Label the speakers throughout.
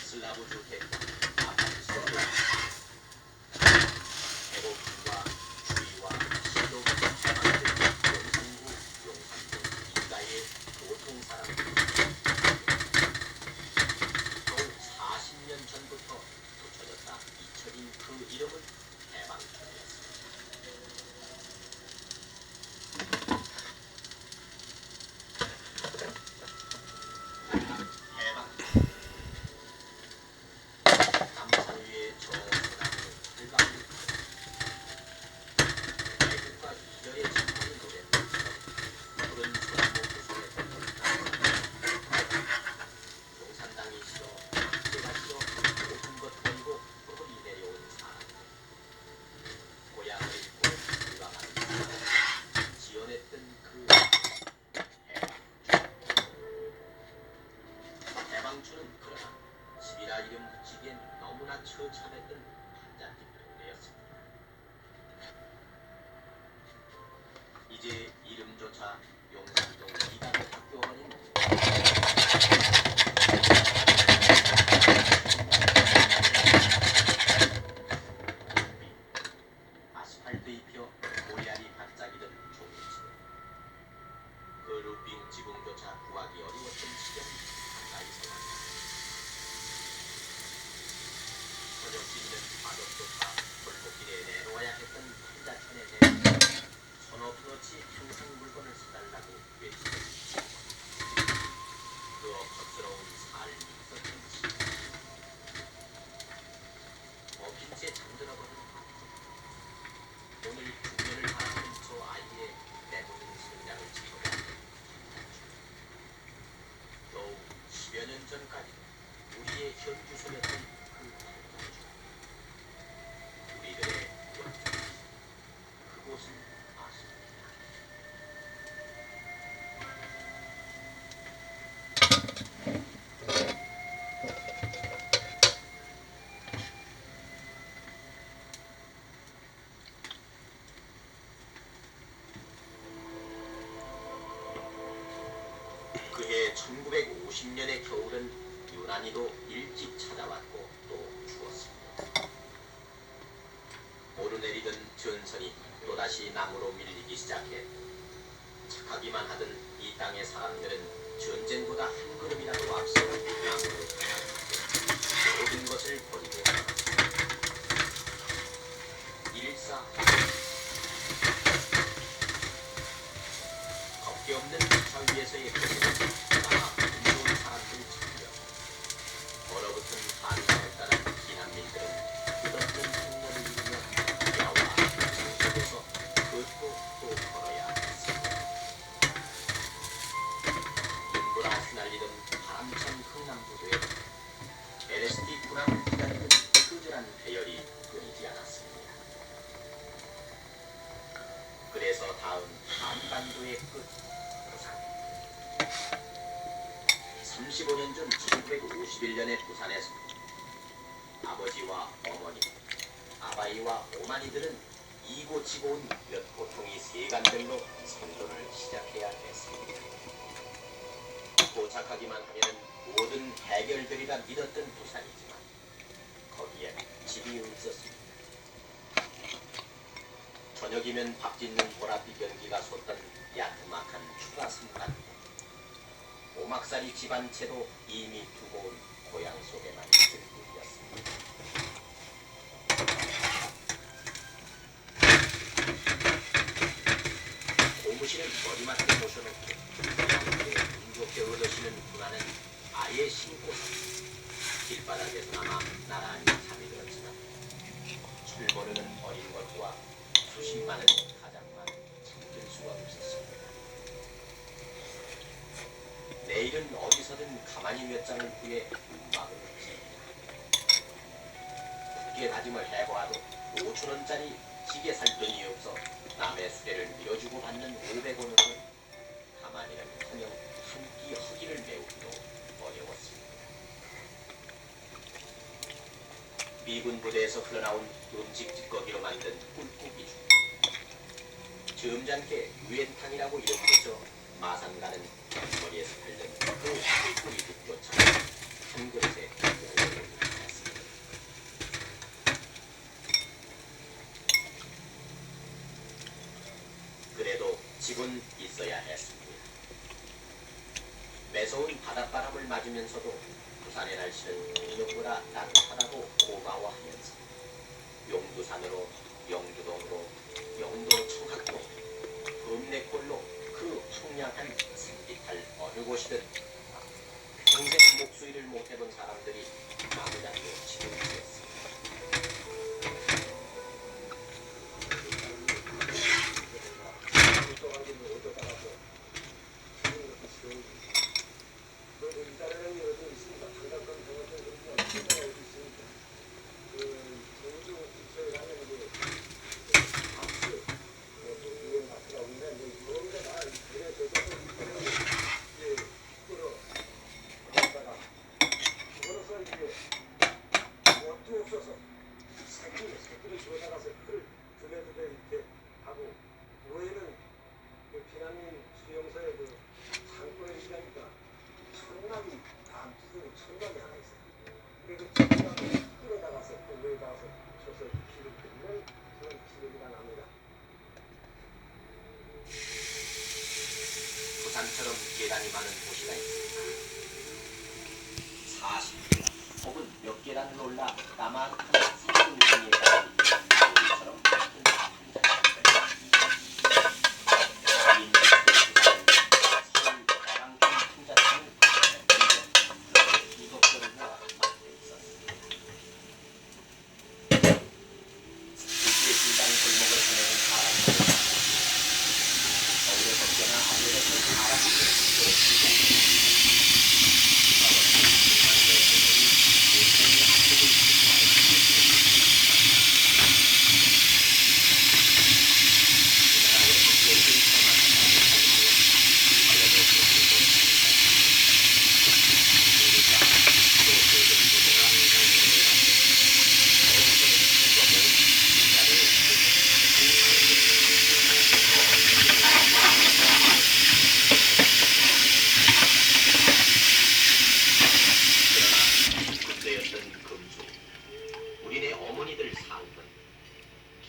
Speaker 1: 슬라브 주택 아파트 소유 배고픔과 추위와 신도부 해방된 용산구 용산동 이가의 보통사람들이 겨우 40년 전부터 붙여졌다 잊혀진 그 이름은 해방촌이었습니다. 해방촌은 그러나 집이라 이름 붙이기엔 너무나 처참했던 한잔집 동네였습니다. 이제 이름조차 용산동 이단의 학교원인 아스팔트 입혀 모래알이 반짝이던 종이집. 그 루빙 지붕조차 구하기 어려웠던 시절이 가까이서 났다. 저녁 짓는 가족조차 골목길에 내놓아야 했던 한자천에 대해 손없이 평생 물건을 사달라고 외치던 그 억척스러운 삶이 있었던 시. 어빈채 잠들어버린 오늘 중년을 바라보는 저 아이의 내모는 성장을 지켜보았던 겨우 10여 년 전까지 우리의 현주소였던 그 한자주. 우리들의 연주. 그곳은 아십니까? 그해 1950년의 겨울은 유난히도 일찍 찾아왔고 또 추웠습니다. 오르내리던 전선이 또다시 남으로 밀리기 시작해 착하기만 하던 이 땅의 사람들은 전쟁보다 한 걸음이라도 앞서 남으로 모든 것을 버리고 일사 겁기 없는 기차 위에서의 것은 나와 무서운 사람들 찾으며 얼어붙은 한강을 따라 피난민들은 끝없는 행렬을 이루며 야와 정속에서 걷고 또 걸어야 했습니다. 눈보라 휘날리던 바람찬 흥남부도에 LSD 군함을 기다리는 처절한 배열이 끊이지 않았습니다. 그래서 다음 한반도의 끝 부산. 35년 전 1951년의 부산에서 아버지와 어머니, 아바이와 오마니들은 이고 지고 온 몇 고통이 세간별로 생존을 시작해야 했습니다. 도착하기만 하면 모든 해결되리라 믿었던 부산이지만 거기엔 집이 없었습니다. 저녁이면 밥 짓는 보랏빛 연기가 솟던 야트막한 추가 승간. 오막살이 집 한 채도 이미 두고 온 고향 속에만 있을 뿐이었습니다. 고무실은 머리맡에 모셔놓고 양쪽에 운 좋게 얻으시는 분화는 아예 신고서 길바닥에서나마 나란히 잠이 들었지만 철모르는 어린 것과 수십 많은 가장만 참을 수가 없었습니다. 내일은 어디서든 가만히 몇 장을 구해 음악을 지으리라. 굳게 다짐을 해보아도 5,000원짜리 시계 살 돈이 없어 남의 수레를 밀어주고 받는 500원으로는 가만히는커녕 한 끼 허기를 메우기도 어려웠습니다. 미군 부대에서 흘러나온 음식 찌꺼기로 만든 꿀고기 중 점잖게 유엔탕이라고 이름 붙여 마산가는 머리에서 흘른 그 꿀고기 죽조차 한 그릇에 집은 있어야 했습니다. 매서운 바닷바람을 맞으면서도 부산의 날씨는 인형보다 따뜻하다고 고마워하면서 용두산으로, 영주동으로, 영도 청학동, 읍내골로 그 황량한 산비탈 어느 곳이든 평생 목수일을 못해본 사람들이 마구잡이로 집을 지었습니다. 부산처럼 계단이 많은 도시가 있습니다. 40계단 혹은 몇 계단을 올라 까마득한 산등성이에 가는 우리처럼 같은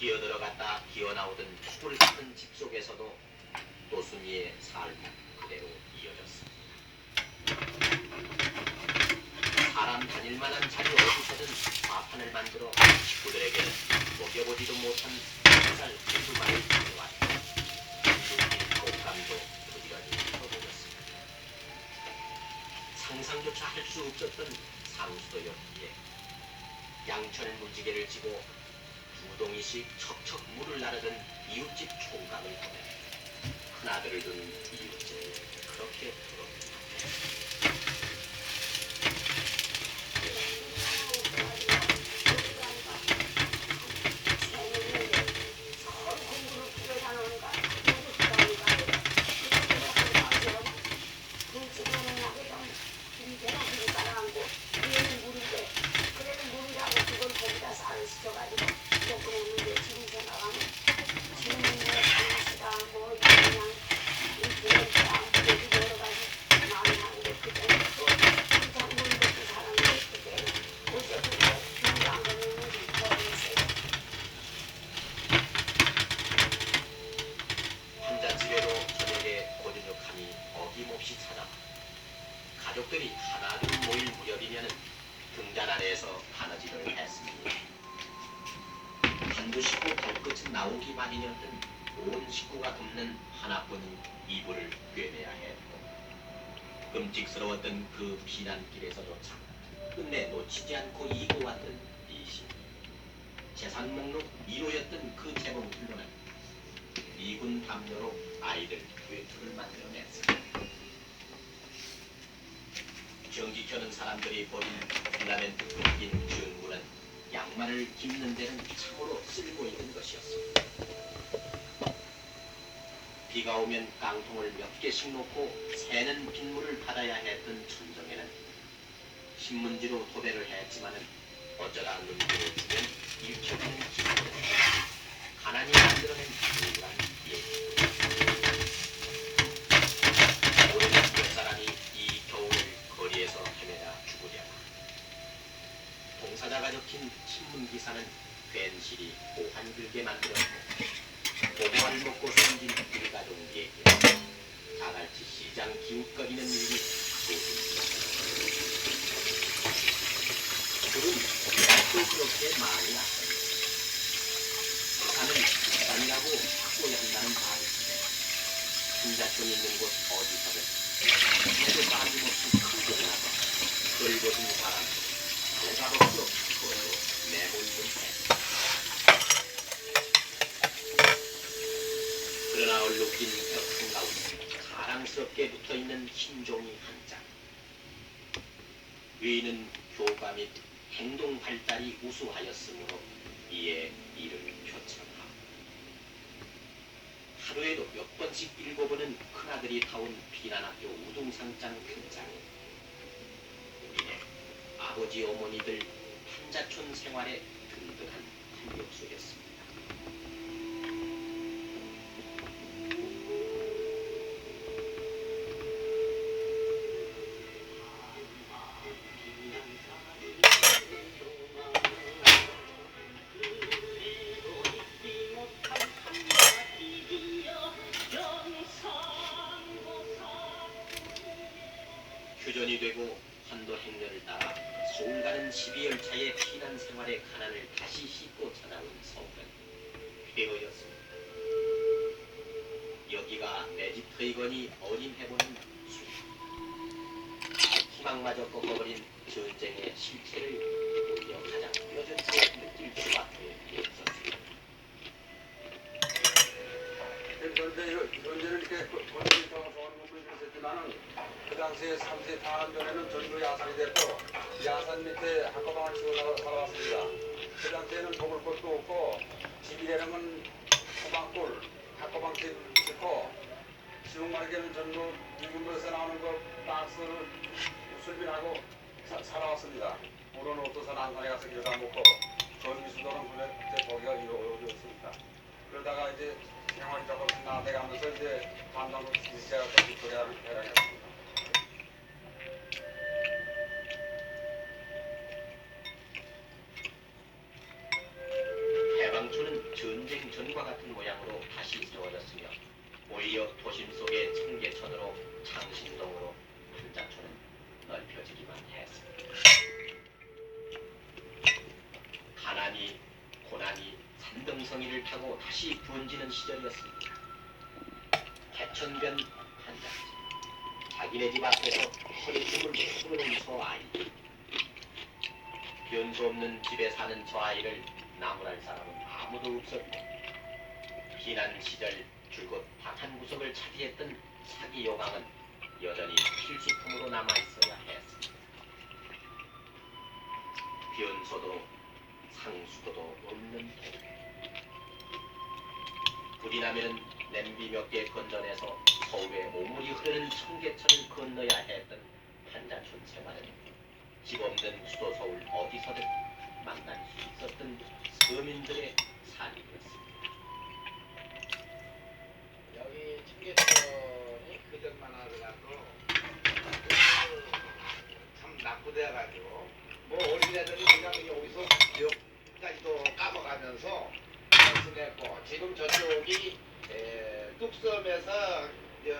Speaker 1: 기어들어갔다 기어나오던 푸를 같은 집 속에서도 도순이의 삶은 그대로 이어졌습니다. 사람 다닐만한 자리 어디서든 화판을 만들어 식구들에게는 먹여보지도 못한 햇살 한두 마리 가져왔다. 한두 곶감도 부지런히 풀어보였습니다. 상상조차 할 수 없었던 상수도였기에 양철 무지개를 지고 두 동이씩 척척 물을 나르던 이웃집 총각을 보내 큰아들을 둔 이웃집이 그렇게 부럽다. 가족들이 하나둘 모일 무렵이면 등잔 아래에서 바느질을 했습니다. 한두 식구 발끝은 나오기 마련이었던 온 식구가 돕는 하나뿐인 이불을 꿰매야 했고 끔찍스러웠던 그 피난길에서조차 끝내 놓치지 않고 이고왔던 이심 재산 목록 1호였던 그 재봉틀로는 미군 담요로 아이들 외투를 만들어냈습니다. 경기 켜는 사람들이 버린 필라멘트 끊긴 준구는 양말을 깁는 데는 참으로 쓸모 있는 것이었습니다. 비가 오면 깡통을 몇 개씩 놓고 새는 빗물을 받아야 했던 춘정에는 신문지로 도배를 했지만은 어쩌다 눈길을 주면 읽혀지는 기분은 가난이 만들어낸 우울한 얘기입니다. 오래된 몇 사람이 이 겨울을 거리에서 헤매다 죽으랴. 동사자가 적힌 신문기사는 괜시리 고한글게 만들었고 고구마를 먹고 생긴 일가족에게 자갈치 시장 기웃거리는 일이 소중합니다. 그는 또 그렇게 많이 났습니다. 부산은 부산이라고 바꿔야 한다는 말인데 한자촌 있는 곳 어디서든 해도 빠짐없이 크게 나서 늙어진 사람 발가벗겨 그걸로 내몰고 했다. 그러나 얼룩진 벽 한가운데 자랑스럽게 붙어있는 흰 종이 한 장. 위는 교과 및 행동 발달이 우수하였으므로 이에 이름이 표창하고 하루에도 몇 번씩 읽어보는 큰아들이 타온 비난학교 우등상장 편장에 우리네 아버지 어머니들 한자촌 생활에 든든한 한력소였습니다. 휴전이 되고 한도 행렬을 따라 서울 가는 12열차의 피난 생활의 가난을 다시 씻고 찾아온 서울은 쾌허였습니다. 여기가 내 집 터이거니 어린 해보는 숲. 희망마저 꺾어버린 전쟁의 실체를 드디어 가장 뼈저리게 느낄 수밖에 없었습니다.
Speaker 2: 현재는 이렇게 건설이라고 좋은 부분이 있었지만은 그 당시에 3세 탄 전에는 전부 야산이 됐고 야산 밑에 학과방을 치고 살아왔습니다. 그 당시에는 먹을 것도 없고 집이라는 건 호방골, 학과방 짓고 지금 말하기에는 전부 미군부에서 나오는 거 박스를 술빈하고 살아왔습니다. 우리는 어떠서 난산에 가서 일다 먹고 전기수도는 그때 거기가 이루어졌습니다. 그러다가 이제 생활이 조금씩 나아가면서 이제 감당도 시작해서 빅토리아를 해당했습니다.
Speaker 1: 해방촌은 전쟁 전과 같은 모양으로 다시 세워졌으며 오히려 도심 속의 청계천으로 창신동으로 한자촌은 넓혀지기만 했습니다. 가난이 고난이 산등성이를 타고 다시 부은지는 시절이었습니다. 개천변 한자집 자기네 집 앞에서 허리춤을 푸르는 저 아이. 변수 없는 집에 사는 저 아이를 나무랄 사람은 아무도 없었고 피난 시절 줄곧 방 한 구석을 차지했던 사기 요강은 여전히 필수품으로 남아있어야 했습니다. 변소도 상수도도 없는 돈. 불이 나면은 냄비 몇 개 건져내서 서울에 오물이 흐르는 청계천을 건너야 했던 한자촌 생활은 집 없는 수도 서울 어디서든 만날 수 있었던 서민들의 삶이었습니다.
Speaker 3: 여기 청계천이 그전만 하더라도 참 낙후돼가지고 뭐 어린애들이 그냥 여기서 기억까지도 까먹으면서 지냈고 지금 저쪽이 뚝섬에서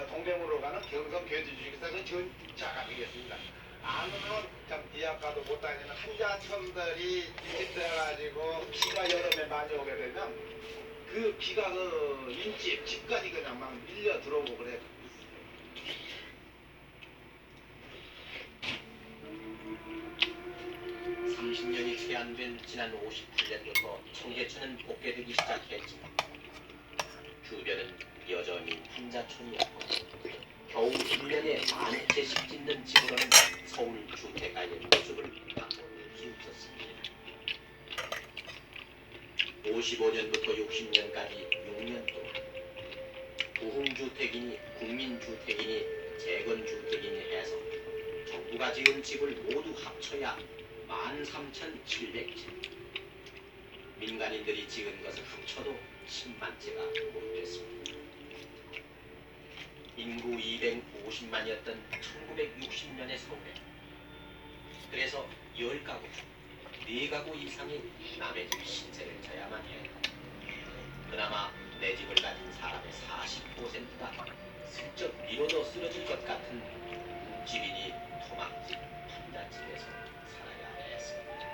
Speaker 3: 동대문으로 가는 경성 교주중에서 그 전차가 되겠습니다. 안으로는 참 디아까도 못 다니는 한자촌들이 밀집돼가지고 비가 여름에 많이 오게 되면 그 비가 그 인집 집까지 그냥 막 밀려 들어오고 그래.
Speaker 1: 30년이 채 안 된 지난 58년부터 청계천은 복개되기 시작했지만 주변은 여전히 한자촌이었고 겨우 1년에 10,000채씩 짓는 집으로는 서울 주택가의 모습을 바꿔볼 수 없었습니다. 55년부터 60년까지 6년 동안 부흥주택이니 국민주택이니 재건주택이니 해서 정부가 지은 집을 모두 합쳐야 13,700채. 민간인들이 지은 것을 합쳐도 10만 채가 못 됐습니다. 인구 250만이었던 1960년의 서울에 그래서 10가구 중 4가구 이상이 남의 집 신세를 져야만 했다. 그나마 내 집을 가진 사람의 40%가 슬쩍 미뤄도 쓰러질 것 같은 집이니 토막집, 판잣집에서 살아야 했습니다.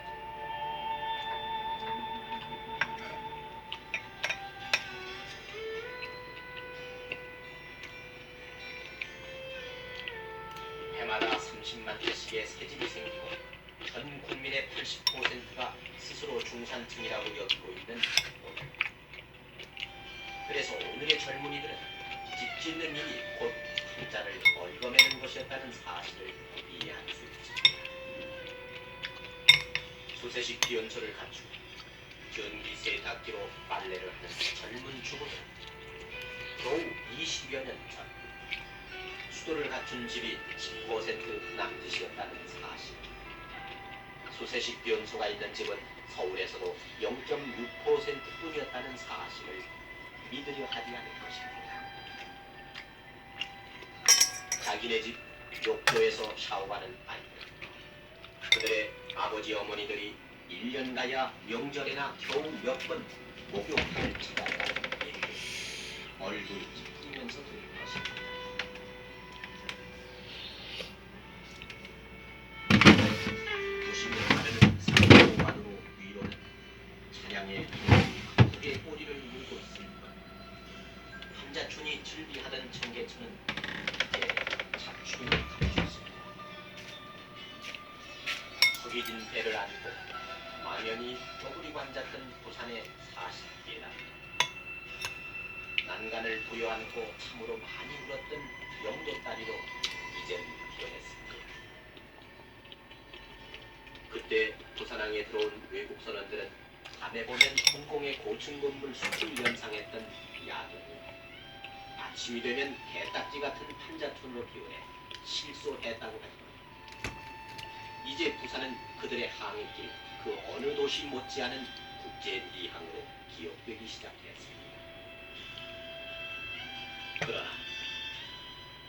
Speaker 1: 해마다 30만 개씩의 새집이 생기고 전 국민의 80%가 스스로 중산층이라고 여기고 있는 오늘. 그래서 오늘의 젊은이들은 집 짓는 일이 곧 한자를 얽어매는 것이었다는 사실을 이해할 수 있습니다. 수세식 비연소를 갖추고 전기 세탁기로 빨래를 하는 젊은 주부들. 겨우 20여 년 전 수도를 갖춘 집이 10% 남짓이었다는 사실. 수세식 비연소가 있는 집은 서울에서도 0.6%뿐이었다는 사실을 믿으려 하지 않을 것입니다. 자기네 집 욕조에서 샤워하는 아이들. 그들의 아버지 어머니들이 1년 가야 명절에나 겨우 몇 번 목욕탕을 찾아간다는 얘기를 얼굴 찌푸리면서 들을 것입니다. 도심을 가르는 산호만으로 위로는 찬양의 크게 꼬리를 물고 있습니다. 한자촌이 즐비하던 청계천은 이제 잡충이 감췄습니다. 허기진 배를 안고 만연히 떠구리고 앉았던 부산의 40개나 난간을 부여안고 참으로 많이 울었던 영도다리로 이젠 변했습니다. 그때 부산항에 들어온 외국 선원들은 밤에 보면 홍콩의 고층 건물 숲을 연상했던 야경이 아침이 되면 개딱지 같은 판자촌으로 기원해 실소했다고 하지만 이제 부산은 그들의 항해길 그 어느 도시 못지않은 국제리항으로 기억되기 시작했습니다. 그러나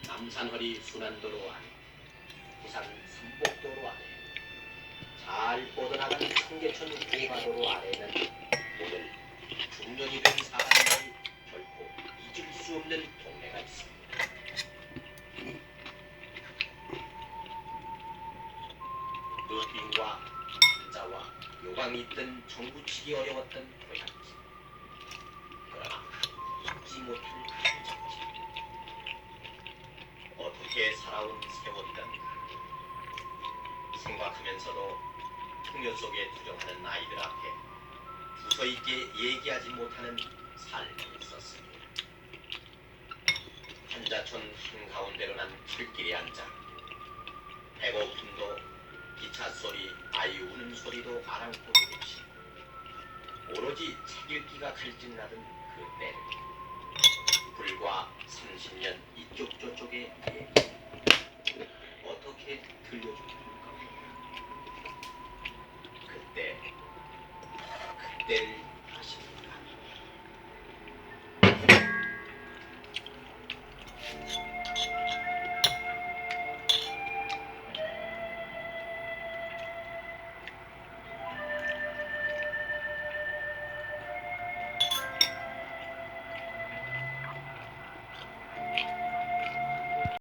Speaker 1: 남산허리 순환도로 안에 부산 삼복도로 안에 잘 뻗어나가는 청계천 고가도로 아래에는 오늘 중년이 된 사람들이 결코 잊을 수 없는 동네가 있습니다. 루빈과 한자와 요강이 있던 정부치기 어려웠던 고향집. 그러나 잊지 못할 한적집. 어떻게 살아온 세월이던가. 생각하면서도 풍년 속에 투정하는 아이들 앞에 부서 있게 얘기하지 못하는 삶이 있었습니다. 한자촌 한가운데로 난 철길에 앉아 배고픔도 기차 소리, 아이 우는 소리도 아랑곳 없이 오로지 책 읽기가 갈증나던 그때를 불과 30년 이쪽 저쪽의 얘기.